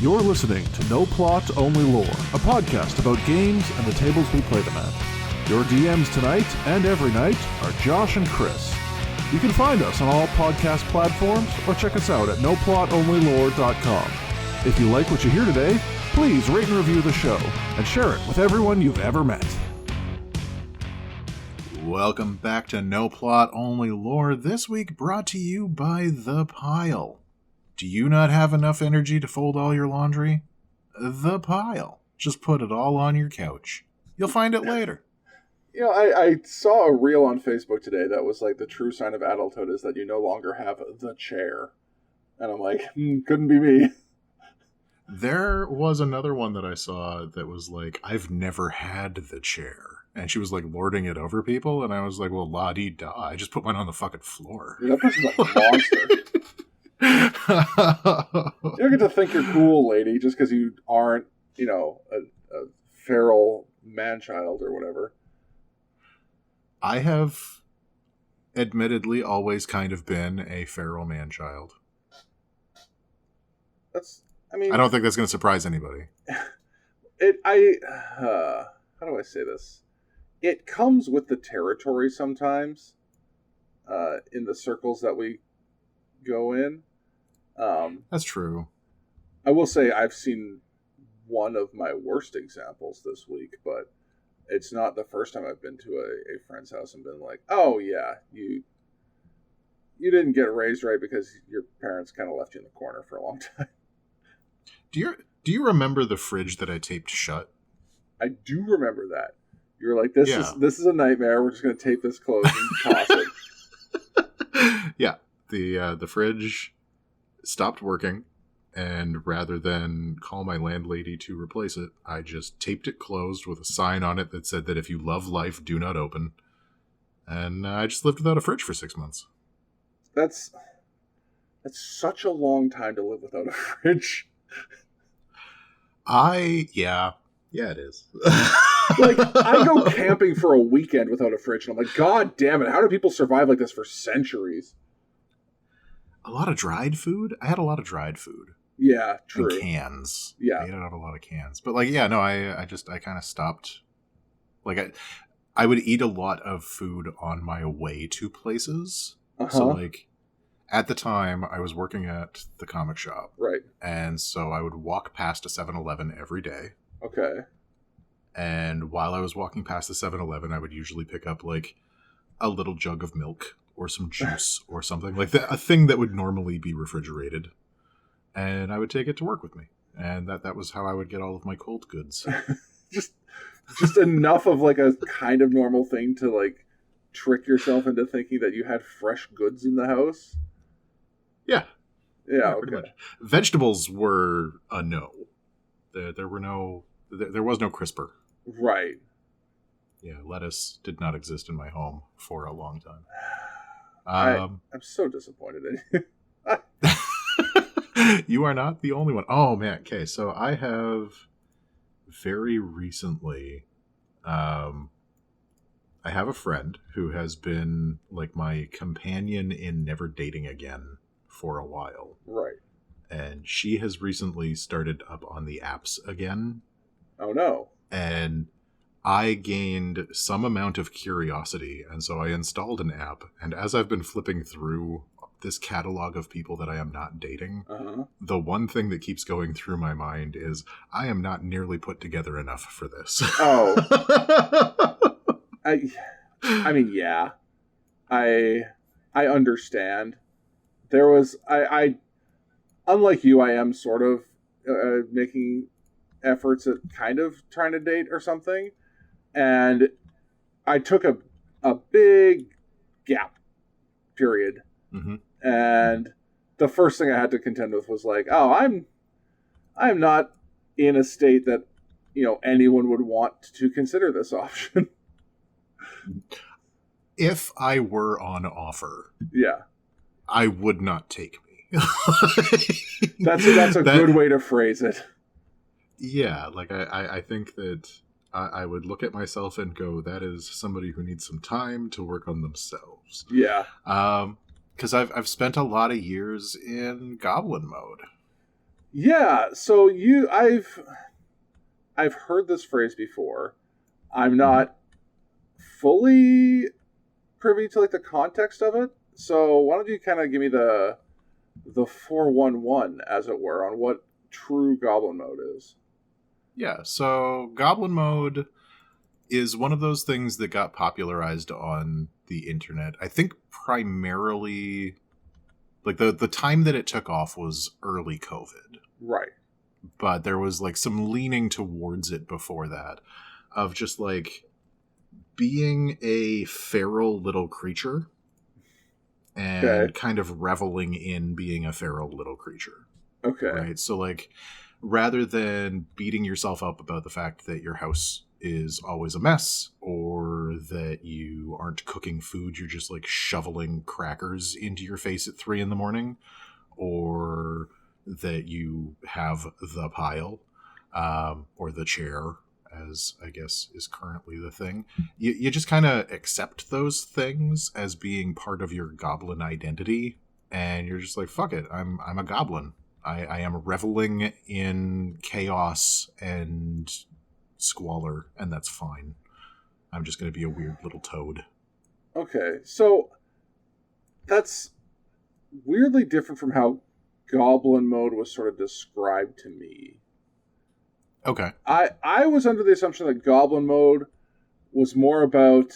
You're listening to No Plot, Only Lore, a podcast about games and the tables we play them at. Your DMs tonight and every night are Josh and Chris. You can find us on all podcast platforms or check us out at noplotonlylore.com. If you like what you hear today, please rate and review the show and share it with everyone you've ever met. Welcome back to No Plot, Only Lore, this week brought to you by The Pile. Do you not have enough energy to fold all your laundry? The Pile. Just put it all on your couch. You'll find it later. You know, I saw a reel on Facebook today that was like the true sign of adulthood is that you no longer have the chair. And I'm like, couldn't be me. There was another one that I saw that was like, I've never had the chair. And she was like lording it over people. And I was like, well, la-dee-da. I just put mine on the fucking floor. Dude, that person's like a monster. You don't get to think you're cool, lady, just because you aren't, you know, a feral man-child or whatever. I have admittedly always kind of been a feral man-child. I don't think that's going to surprise anybody. How do I say this? It comes with the territory sometimes, in the circles that we go in. That's true. I will say I've seen one of my worst examples this week, but it's not the first time I've been to a friend's house and been like, oh yeah, you didn't get raised right because your parents kind of left you in the corner for a long time. Do you remember the fridge that I taped shut? I do remember that. You were like, this is a nightmare. We're just going to tape this closed and toss it. Yeah, the fridge stopped working, and rather than call my landlady to replace it, I just taped it closed with a sign on it that said that if you love life, do not open. And I just lived without a fridge for 6 months. That's such a long time to live without a fridge. Yeah, it is. Like, I go camping for a weekend without a fridge, and I'm like, God damn it, how do people survive like this for centuries? A lot of dried food? I had a lot of dried food. Yeah, true. And cans. Yeah. I ate out a lot of cans. But, like, yeah, no, I kind of stopped. Like, I would eat a lot of food on my way to places. Uh-huh. So, like, at the time, I was working at the comic shop. Right. And so I would walk past a 7-Eleven every day. Okay. And while I was walking past the 7-Eleven, I would usually pick up, like, a little jug of milk or some juice or something. Like, a thing that would normally be refrigerated. And I would take it to work with me. And that was how I would get all of my cold goods. just enough of, like, a kind of normal thing to, like, trick yourself into thinking that you had fresh goods in the house? Yeah. Yeah, pretty okay. much. Vegetables were a no. There was no crisper. Right. Yeah, lettuce did not exist in my home for a long time. I'm so disappointed in you. You are not the only one. Oh, man. Okay, so I have very recently... I have a friend who has been, like, my companion in never dating again for a while. Right. And she has recently started up on the apps again. Oh, no. And I gained some amount of curiosity, and so I installed an app. And as I've been flipping through this catalog of people that I am not dating, the one thing that keeps going through my mind is, I am not nearly put together enough for this. Oh. I mean, yeah. I understand. There was... I unlike you, I am sort of making efforts at kind of trying to date or something, and I took a big gap period, and the first thing I had to contend with was like, oh, I'm not in a state that, you know, anyone would want to consider this option. If I were on offer, yeah, I would not take me. That's a good way to phrase it. Yeah, like I think that I would look at myself and go, that is somebody who needs some time to work on themselves. Yeah. Because I've spent a lot of years in Goblin mode. Yeah, so I've heard this phrase before. I'm not fully privy to like the context of it. So why don't you kind of give me the 411, as it were, on what true Goblin mode is? Yeah, so Goblin mode is one of those things that got popularized on the internet. I think primarily, like the time that it took off was early COVID. Right. But there was like some leaning towards it before that, of just like being a feral little creature and kind of reveling in being a feral little creature. Okay. Right? So like, rather than beating yourself up about the fact that your house is always a mess, or that you aren't cooking food, you're just like shoveling crackers into your face at 3 a.m, or that you have the pile, or the chair, as I guess is currently the thing. You just kind of accept those things as being part of your goblin identity, and you're just like, fuck it, I'm a goblin. I am reveling in chaos and squalor, and that's fine. I'm just going to be a weird little toad. Okay, so that's weirdly different from how Goblin mode was sort of described to me. Okay. I was under the assumption that Goblin mode was more about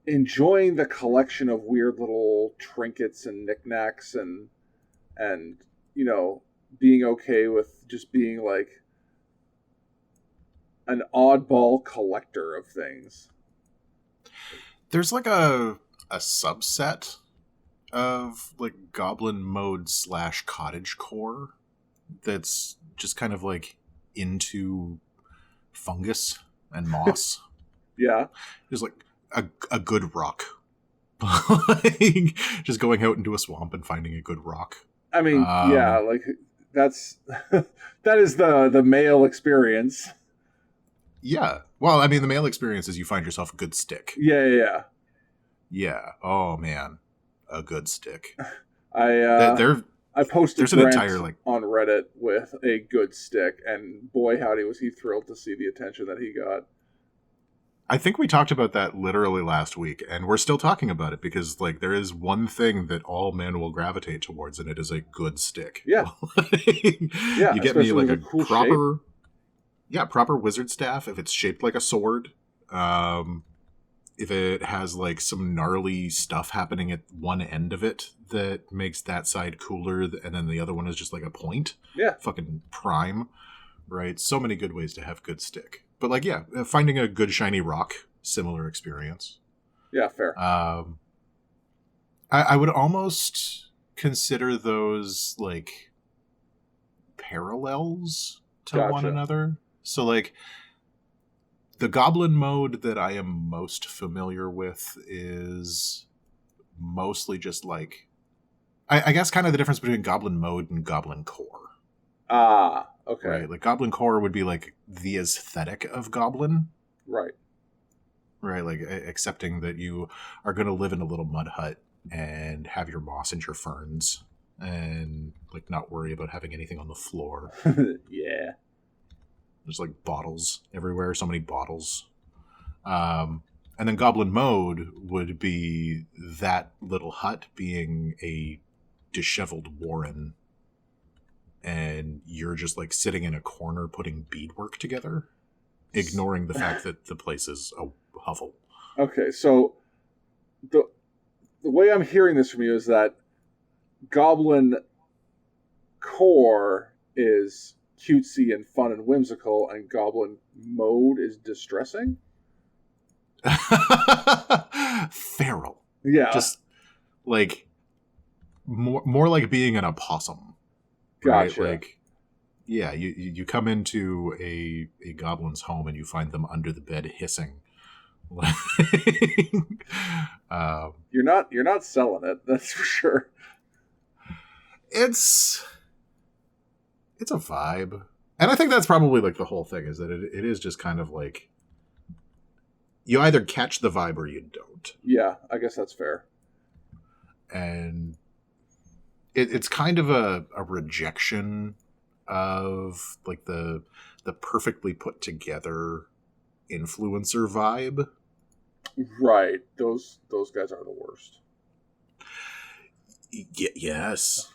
enjoying the collection of weird little trinkets and knickknacks and you know, being okay with just being like an oddball collector of things. There's like a subset of like Goblin mode / cottage core that's just kind of like into fungus and moss. Yeah. There's like a good rock. Like, just going out into a swamp and finding a good rock. I mean, yeah, like that's that is the male experience. Yeah. Well, I mean, the male experience is you find yourself a good stick. Yeah. Yeah. Oh man, a good stick. I posted there's an entire like on Reddit with a good stick, and boy howdy was he thrilled to see the attention that he got. I think we talked about that literally last week, and we're still talking about it because like there is one thing that all men will gravitate towards, and it is a good stick. Yeah. Yeah. You get me like a cool proper shape. Yeah, proper wizard staff if it's shaped like a sword. If it has like some gnarly stuff happening at one end of it that makes that side cooler, and then the other one is just like a point. Yeah. Fucking prime. Right? So many good ways to have good stick. But like, yeah, finding a good shiny rock, similar experience. Yeah, fair. I would almost consider those like parallels to one another. So like, the Goblin mode that I am most familiar with is mostly just like, I guess kind of the difference between Goblin mode and Goblin core. Ah, okay. Right, like Goblin core would be like the aesthetic of Goblin. Right. Right, like accepting that you are going to live in a little mud hut and have your moss and your ferns and like not worry about having anything on the floor. Yeah. There's like bottles everywhere, so many bottles. And then Goblin mode would be that little hut being a disheveled warren, and you're just like sitting in a corner putting beadwork together, ignoring the fact that the place is a hovel. Okay, so the way I'm hearing this from you is that Goblin core is cutesy and fun and whimsical, and Goblin mode is distressing. Feral. Yeah. Just like more like being an opossum. Gotcha. Right? Like, yeah, you come into a goblin's home and you find them under the bed hissing. You're not selling it, that's for sure. It's a vibe. And I think that's probably like the whole thing, is that it is just kind of like, you either catch the vibe or you don't. Yeah, I guess that's fair. And it's kind of a rejection of like the perfectly put together influencer vibe. Right. Those guys are the worst. Yes.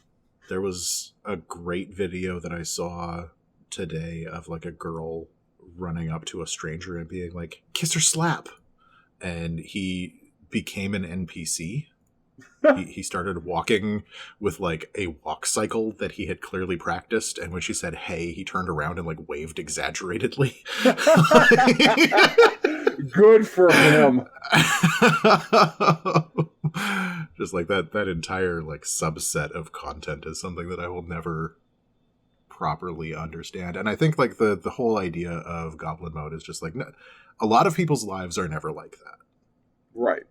There was a great video that I saw today of like a girl running up to a stranger and being like, kiss or slap. And he became an NPC. He started walking with like a walk cycle that he had clearly practiced, and when she said hey, he turned around and like waved exaggeratedly. Good for him. Just like that entire like subset of content is something that I will never properly understand. And I think like the whole idea of Goblin mode is just like a lot of people's lives are never like that. Right.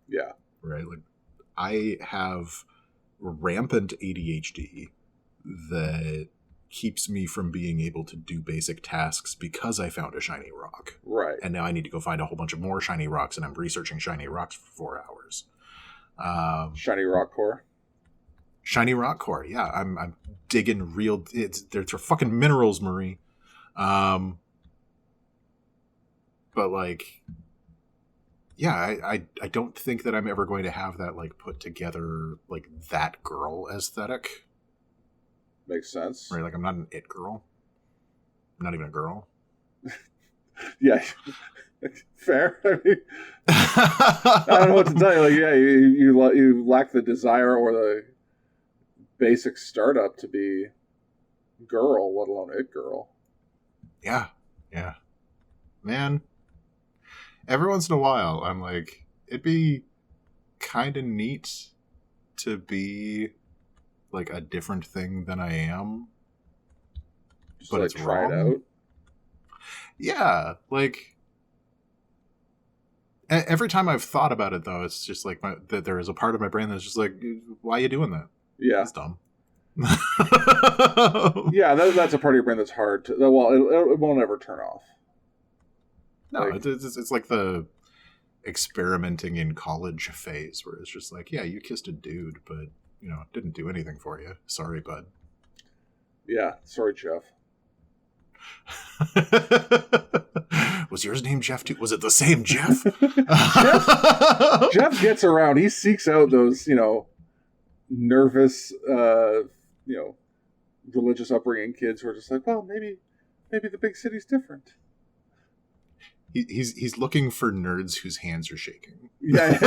Yeah. Right. Like I have rampant ADHD that keeps me from being able to do basic tasks because I found a shiny rock. Right. And now I need to go find a whole bunch of more shiny rocks, and I'm researching shiny rocks for 4 hours. Shiny rock core. Shiny rock core, yeah. I'm digging real... They're fucking minerals, Marie. But like... Yeah, I don't think that I'm ever going to have that like put together like that girl aesthetic. Makes sense. Right, like I'm not an it girl. I'm not even a girl. Yeah. Fair. I mean, I don't know what to tell you. Like, yeah, you lack the desire or the basic startup to be girl, let alone it girl. Yeah. Man. Every once in a while, I'm like, it'd be kind of neat to be like a different thing than I am. Just but like it's try wrong. it out. Yeah, like every time I've thought about it, though, it's just like that there is a part of my brain that's just like, why are you doing that? Yeah, that's dumb. Yeah, that's a part of your brain that's hard to. Well, it won't ever turn off. No, like, it's like the experimenting in college phase where it's just like, yeah, you kissed a dude, but you know, it didn't do anything for you. Sorry, bud. Yeah, sorry, Jeff. Was yours name Jeff too? Was it the same Jeff? Jeff gets around. He seeks out those, nervous, religious upbringing kids who are just like, well, maybe the big city's different. He's looking for nerds whose hands are shaking. Yeah.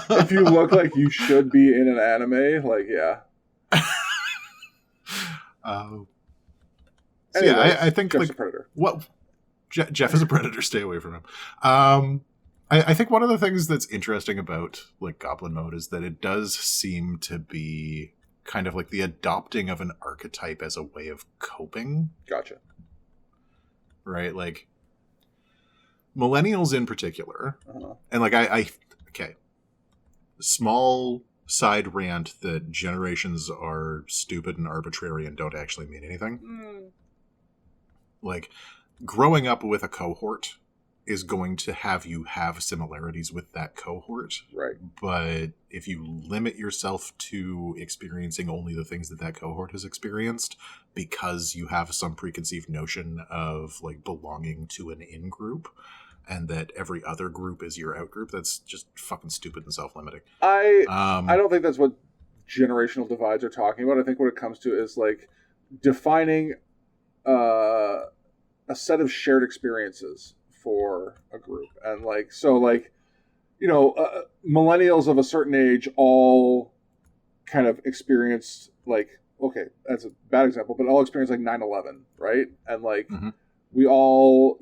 If you look like you should be in an anime, like, yeah. So yeah, I think Jeff's like a predator. What Jeff is a predator. Stay away from him. I think one of the things that's interesting about like Goblin mode is that it does seem to be kind of like the adopting of an archetype as a way of coping. Gotcha. Right, like millennials in particular, and like I small side rant that generations are stupid and arbitrary and don't actually mean anything. Like growing up with a cohort is going to have you have similarities with that cohort, right? But if you limit yourself to experiencing only the things that cohort has experienced because you have some preconceived notion of like belonging to an in-group and that every other group is your out-group, that's just fucking stupid and self-limiting. I don't think that's what generational divides are talking about. I think what it comes to is like defining a set of shared experiences for a group. And like, so like, millennials of a certain age all kind of experienced like, okay, that's a bad example, but all experienced like 9/11, right? And like, we all,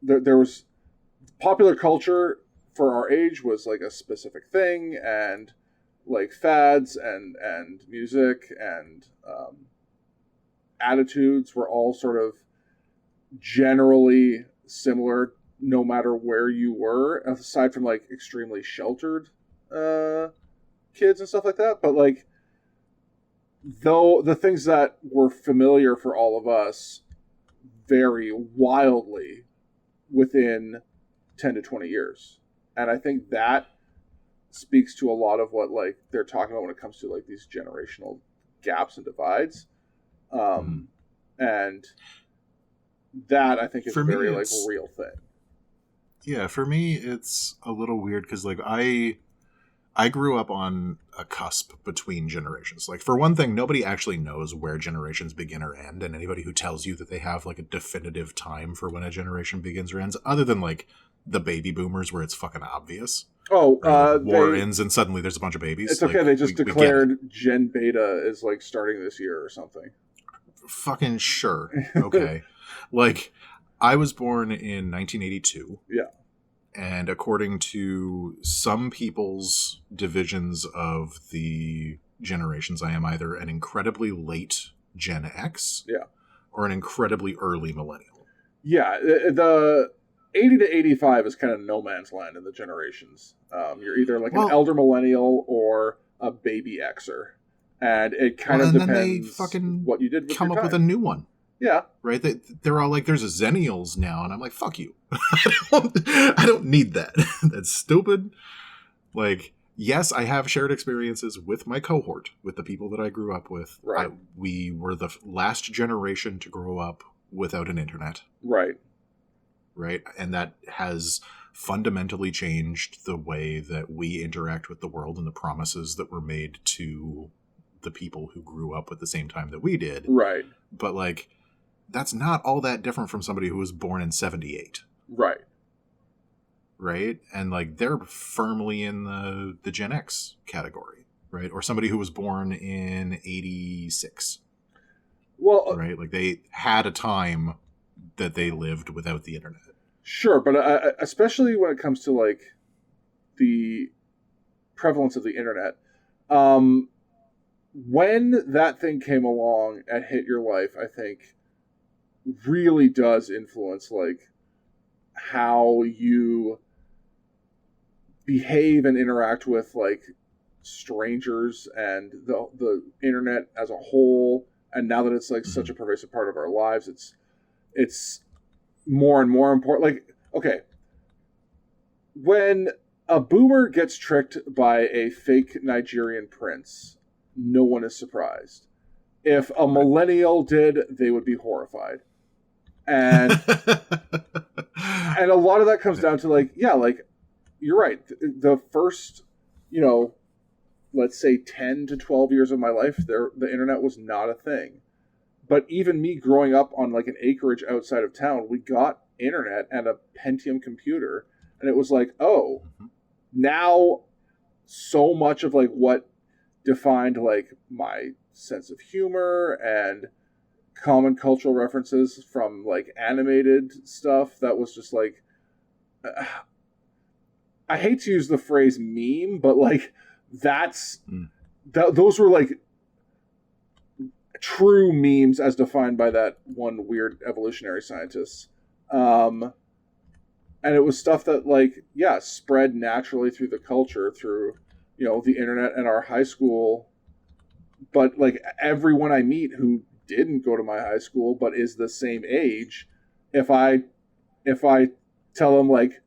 there was popular culture for our age was like a specific thing, and like fads and music and attitudes were all sort of generally similar no matter where you were, aside from like extremely sheltered kids and stuff like that. But like, though the things that were familiar for all of us vary wildly within 10 to 20 years. And I think that speaks to a lot of what like they're talking about when it comes to like these generational gaps and divides. And that I think is a very like real thing. Yeah, for me it's a little weird because like I grew up on a cusp between generations. Like, for one thing, nobody actually knows where generations begin or end, and anybody who tells you that they have, like, a definitive time for when a generation begins or ends, other than, like, the baby boomers where it's fucking obvious. Oh, war ends and suddenly there's a bunch of babies. It's okay, they just declared Gen Beta is, like, starting this year or something. Fucking sure. Okay. Like, I was born in 1982. Yeah. And according to some people's divisions of the generations, I am either an incredibly late Gen X or an incredibly early millennial. Yeah, the 80 to 85 is kind of no man's land in the generations. You're either like an elder millennial or a baby Xer. And it kind of depends then they fucking what you did with come your up time. with a new one. Yeah. Right? They're all like, there's a Zennials now. And I'm like, fuck you. I don't need that. That's stupid. Like, yes, I have shared experiences with my cohort, with the people that I grew up with. Right. We were the last generation to grow up without an internet. Right. Right? And that has fundamentally changed the way that we interact with the world and the promises that were made to the people who grew up at the same time that we did. Right. But, like, that's not all that different from somebody who was born in 78. Right. Right? And, like, they're firmly in the Gen X category, right? Or somebody who was born in 86. Well, right? Like, they had a time that they lived without the internet. Sure, but especially when it comes to, like, the prevalence of the internet, when that thing came along and hit your life, I think really does influence like how you behave and interact with like strangers and the internet as a whole. And now that it's like such a pervasive part of our lives, it's more and more important. Like, okay, when a boomer gets tricked by a fake Nigerian prince, no one is surprised. If a millennial did, they would be horrified. And and a lot of that comes down to like, yeah, like you're right. The first, let's say 10 to 12 years of my life, the internet was not a thing. But even me growing up on like an acreage outside of town, we got internet and a Pentium computer, and it was like, oh, now so much of like what defined like my sense of humor and common cultural references from like animated stuff that was just like I hate to use the phrase meme, but like those were like true memes as defined by that one weird evolutionary scientist. And it was stuff that like spread naturally through the culture, through the internet and our high school. But like everyone I meet who didn't go to my high school but is the same age, if I tell them like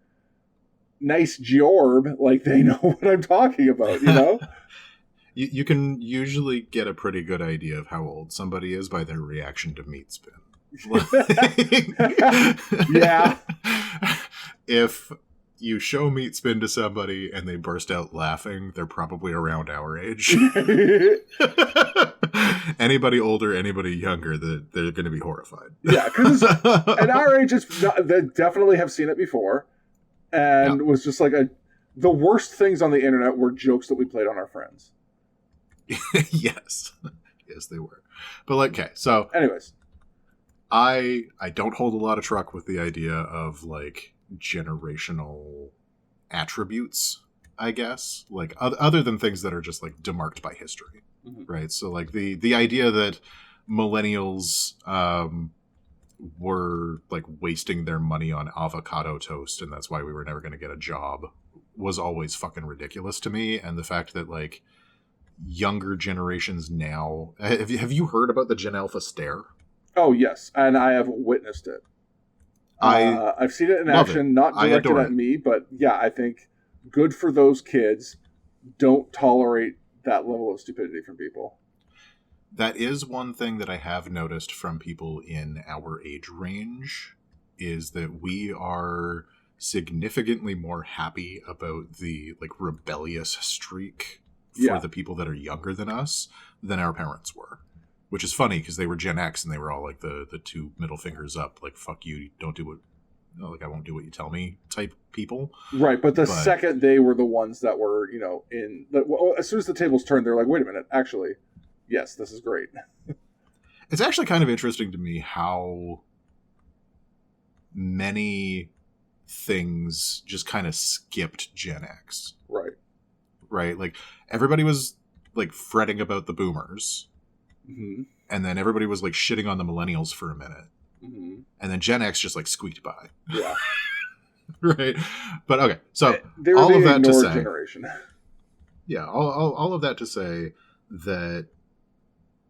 nice jorb, like they know what I'm talking about, You can usually get a pretty good idea of how old somebody is by their reaction to meat spin. Yeah. If you show meat spin to somebody and they burst out laughing, they're probably around our age. Anybody older, anybody younger, they're going to be horrified. Yeah, because at our age, they definitely have seen it before, and was just like the worst things on the internet were jokes that we played on our friends. Yes, they were. But like, okay, so anyways, I don't hold a lot of truck with the idea of like generational attributes, I guess, like other than things that are just like demarked by history, right? So like the idea that millennials were like wasting their money on avocado toast and that's why we were never going to get a job was always fucking ridiculous to me. And the fact that like younger generations now, have you heard about the Gen Alpha stare? Oh yes, and I have witnessed it. I've seen it in action, not directed at me, but yeah, I think good for those kids. don't tolerate that level of stupidity from people. That is one thing that I have noticed from people in our age range, is that we are significantly more happy about the like rebellious streak for the people that are younger than us than our parents were. Which is funny because they were Gen X and they were all like the two middle fingers up, like fuck you, don't do what, like I won't do what you tell me type people. Right, but second they were the ones that were, you know, as soon as the tables turned, they're like, wait a minute, actually, yes, this is great. It's actually kind of interesting to me how many things just kind of skipped Gen X. Right. Right? Like, everybody was, like, fretting about the boomers. Mm-hmm. And then everybody was, like, shitting on the millennials for a minute. Mm-hmm. And then Gen X just, like, squeaked by. Yeah. Right? But, okay, so, they were all the of that to say... generation. Yeah, all of that to say that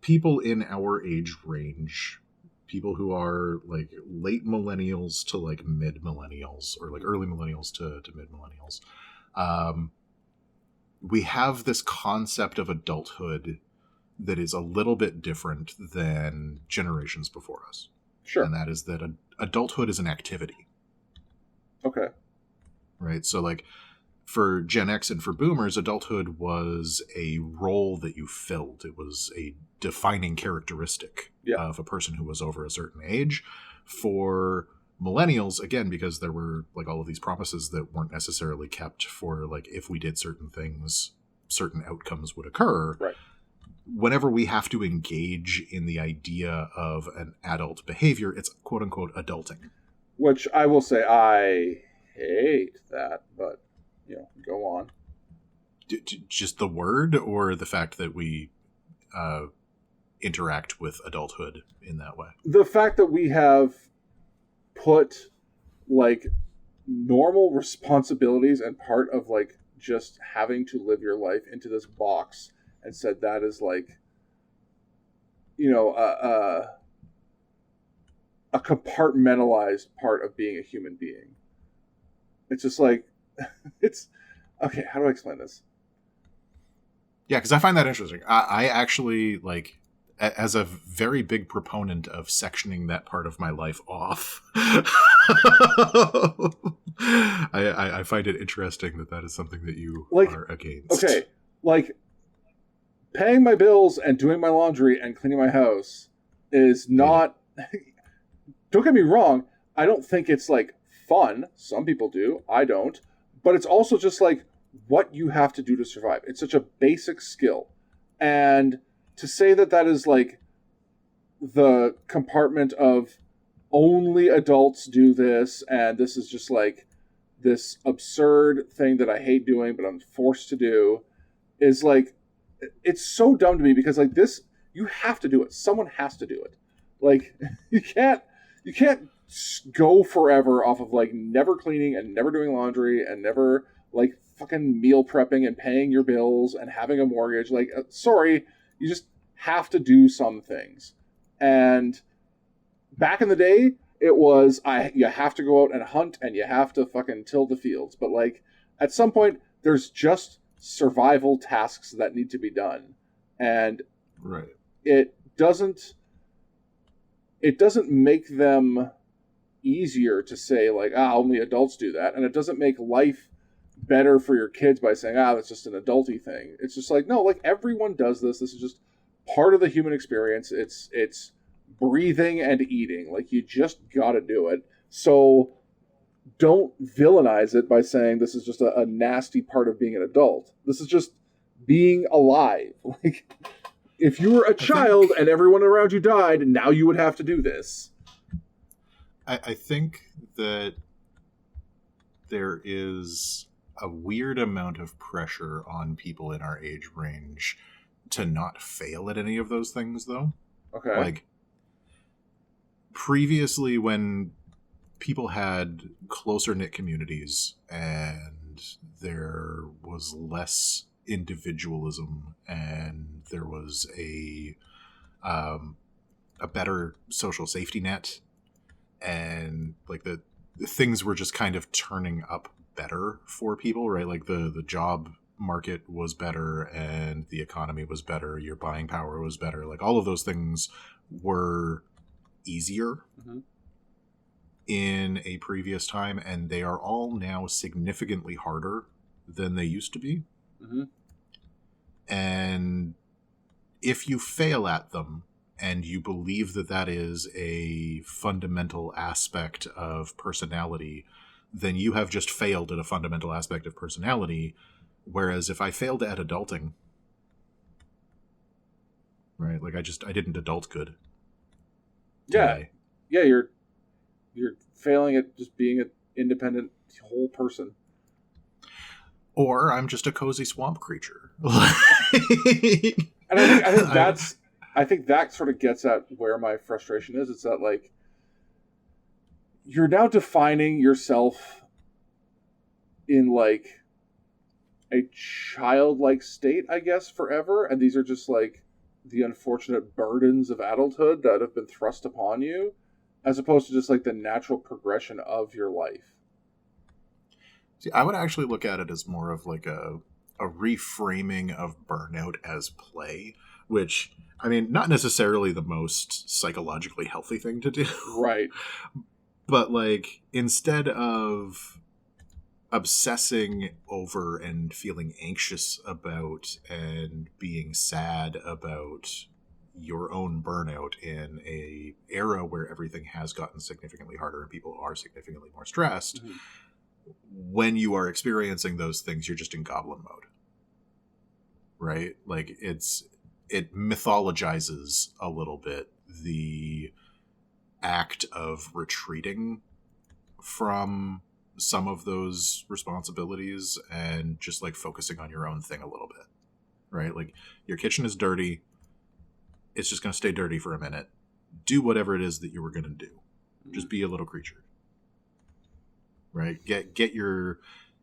people in our age range, people who are like late millennials to like mid millennials, or like early millennials to mid millennials, we have this concept of adulthood that is a little bit different than generations before us. Sure. And that is that adulthood is an activity. Okay. Right? So like for Gen X and for boomers, adulthood was a role that you filled. It was a defining characteristic of a person who was over a certain age. For millennials, again, because there were like all of these promises that weren't necessarily kept for like if we did certain things, certain outcomes would occur. Right. Whenever we have to engage in the idea of an adult behavior, it's quote unquote adulting. Which I will say I hate that, but you know, go on. Just the word, or the fact that we interact with adulthood in that way? The fact that we have put like normal responsibilities and part of like just having to live your life into this box and said that is like, you know, a compartmentalized part of being a human being. It's just like, it's okay. How do I explain this? Yeah, because I find that interesting. I actually like, as a very big proponent of sectioning that part of my life off. I find it interesting that is something that you like, are against. Okay, like paying my bills and doing my laundry and cleaning my house is not. Don't get me wrong. I don't think it's like fun. Some people do. I don't. But it's also just like what you have to do to survive. It's such a basic skill. And to say that is like the compartment of only adults do this, and this is just like this absurd thing that I hate doing, but I'm forced to do, is like, it's so dumb to me because like this, you have to do it. Someone has to do it. Like you can't go forever off of like never cleaning and never doing laundry and never like fucking meal prepping and paying your bills and having a mortgage. Like, sorry, you just have to do some things. And back in the day, it was you have to go out and hunt and you have to fucking till the fields. But like at some point, there's just survival tasks that need to be done, and right. It doesn't make them easier to say like, only adults do that, and it doesn't make life better for your kids by saying, that's just an adulty thing. It's just like, no, like everyone does this. This is just part of the human experience. It's breathing and eating. Like you just got to do it. So don't villainize it by saying this is just a nasty part of being an adult. This is just being alive. Like if you were a child and everyone around you died, now you would have to do this. I think that there is a weird amount of pressure on people in our age range to not fail at any of those things, though. Okay. Like, previously when people had closer-knit communities and there was less individualism and there was a better social safety net, and like the things were just kind of turning up better for people, right? Like the job market was better and the economy was better, your buying power was better. Like, all of those things were easier in a previous time, and they are all now significantly harder than they used to be. And if you fail at them, and you believe that that is a fundamental aspect of personality, then you have just failed at a fundamental aspect of personality. Whereas if I failed at adulting, right, like I didn't adult good. Today. Yeah, you're failing at just being an independent whole person. Or I'm just a cozy swamp creature. And I think that sort of gets at where my frustration is. It's that, like, you're now defining yourself in, like, a childlike state, I guess, forever. And these are just, like, the unfortunate burdens of adulthood that have been thrust upon you, as opposed to just, like, the natural progression of your life. See, I would actually look at it as more of, like, a reframing of burnout as play, which, I mean, not necessarily the most psychologically healthy thing to do. Right. But, like, instead of obsessing over and feeling anxious about and being sad about your own burnout in a era where everything has gotten significantly harder and people are significantly more stressed, when you are experiencing those things, you're just in goblin mode. Right? Like, it mythologizes a little bit the act of retreating from some of those responsibilities and just, like, focusing on your own thing a little bit. Right? Like, your kitchen is dirty. It's just going to stay dirty for a minute. Do whatever it is that you were going to do. Just be a little creature. Right? Get your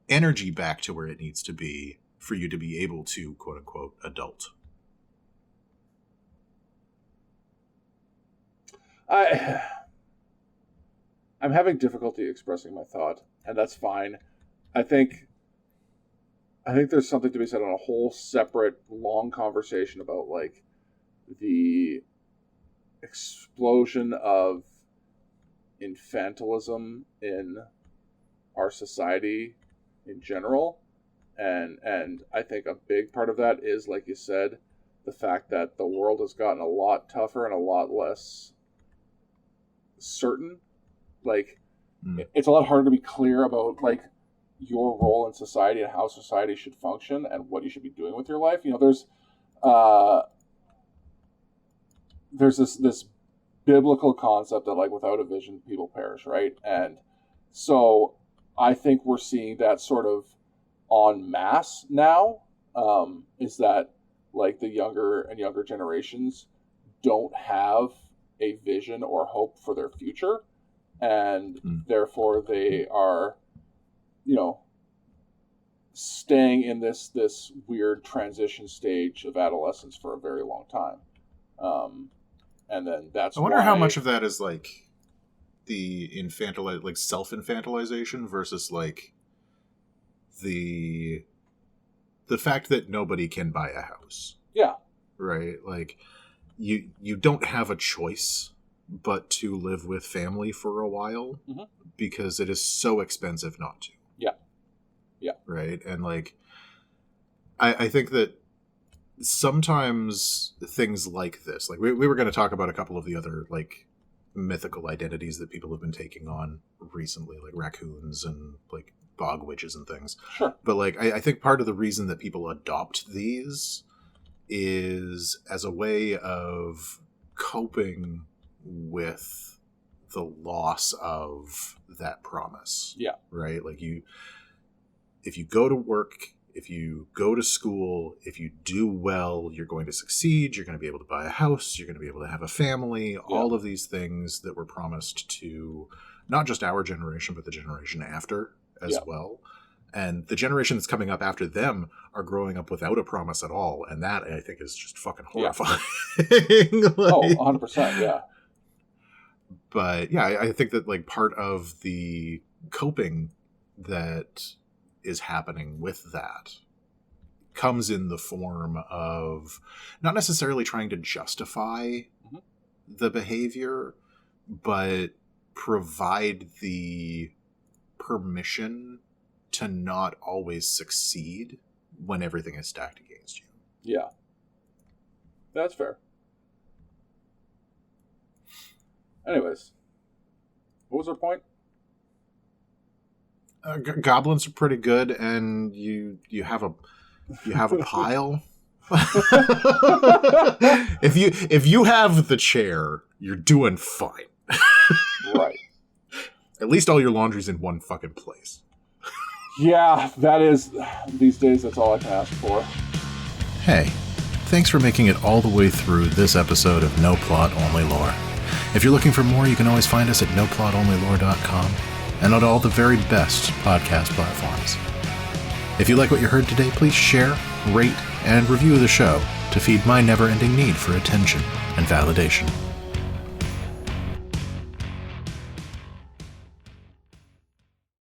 energy back to where it needs to be for you to be able to, quote unquote, adult. I'm having difficulty expressing my thought, and that's fine. I think there's something to be said on a whole separate long conversation about, like, the explosion of infantilism in our society in general. And I think a big part of that is, like you said, the fact that the world has gotten a lot tougher and a lot less certain. Like, it's a lot harder to be clear about, like, your role in society and how society should function and what you should be doing with your life. You know, there's this biblical concept that, like, without a vision, people perish, right? And so I think we're seeing that sort of en masse now, is that, like, the younger and younger generations don't have a vision or hope for their future, and therefore they are, you know, staying in this weird transition stage of adolescence for a very long time. And then that's I wonder how much of that is, like, the self-infantilization versus, like, the fact that nobody can buy a house. Yeah. Right? Like, you don't have a choice but to live with family for a while because it is so expensive not to. Yeah. Yeah. Right? And, like, I think that sometimes things like this, like, we were going to talk about a couple of the other, like, mythical identities that people have been taking on recently, like raccoons and, like, bog witches and things. Sure. But, like, I think part of the reason that people adopt these is as a way of coping with the loss of that promise. Yeah. Right? Like, if you go to work, if you go to school, if you do well, you're going to succeed, you're going to be able to buy a house, you're going to be able to have a family, all of these things that were promised to not just our generation, but the generation after as well. And the generation that's coming up after them are growing up without a promise at all. And that, I think, is just fucking horrifying. Like, 100%, yeah. But, yeah, I think that, like, part of the coping that is happening with that comes in the form of not necessarily trying to justify the behavior, but provide the permission to not always succeed when everything is stacked against you. Yeah. That's fair. Anyways, what was our point? Goblins are pretty good, and you have a pile. if you have the chair, you're doing fine. Right. At least all your laundry's in one fucking place. Yeah, that is, these days, that's all I can ask for. Hey, thanks for making it all the way through this episode of No Plot Only Lore. If you're looking for more, you can always find us at noplotonlylore.com and on all the very best podcast platforms. If you like what you heard today, please share, rate, and review the show to feed my never-ending need for attention and validation.